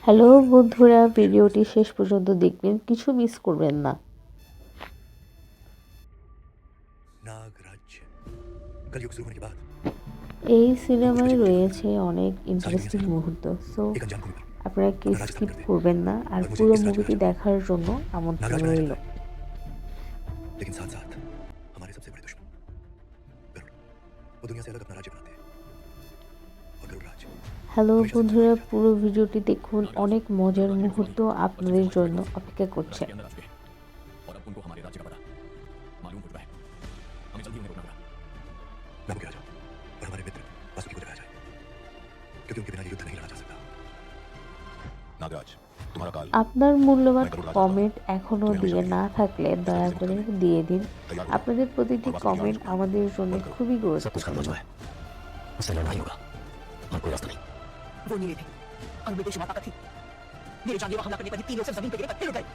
Hello বন্ধুরা, ভিডিওটি শেষ পর্যন্ত দেখবেন, কিছু মিস করবেন না। नागराज्य कलयुग शुरू होने के बाद এই हम कुछ সিনেমায় बचे को देखकर রয়েছে অনেক सारी दुनिया से ইন্টারেস্টিং अलग মুহূর্ত, সো एक अनजान भूमि पर আপনারা কি अपना राज स्थापित স্কিপ करते हैं করবেন না, আর और मुझे পুরো इस राज का মুভিটি राजा দেখার জন্য আমন্ত্রণ नागराज बनाया রইল। जाता है। लेकिन साथ साथ हमारे सबसे बड़े दुश्मन गरुड़ वो दुनिया से अलग अपना राज्य बनाते हैं और गरुड़ राज হ্যালো हमेशा सबसे বন্ধুরা, बड़ा जाता পুরো ভিডিওটি দেখুন, नागराज অনেক মজার गरुड़ राज्य के মুহূর্ত फौजी और আপনাদের जैसे জন্য हमारे অপেক্ষা করছে। राज्य के अंदर आ चुके हैं और अब उनको हमारे राज्य का पता मालूम हो चुका है। हमें जल्दी उन्हें रोकना पड़ा। मैं मुझे आ जाऊं और हमारे मित्र वासुकी को जगाया जाए क्योंकि उनके बिना ये युद्ध नहीं लड़ा जा सकता। नागराज तुम्हारा काल আপনার मূল্যবান मैं गरुड़ राजा কমেंट এখনও तुम्हें हमेशा দিয়ে के না लिए থাকলে इस দয়া राज्य से করে मुक्त करने দিয়ে দিন। तैयार हो আপনাদের প্রতিটি और वासुकी की কমেন্ट आवाज को আমাদের জন্য बंद करो। খুবই सब कुछ खत्म हो গুরুত্বপূর্ণ। चुका है, उससे लड़ना ही होगा और कोई रास्ता नहीं। वो नीले थे और उनमें बेशुमार ताकत थी। मेरे जानलेवा हमला करने पर ही तीनों सिर्फ जमीन पे गिरे पर फिर उठ गए।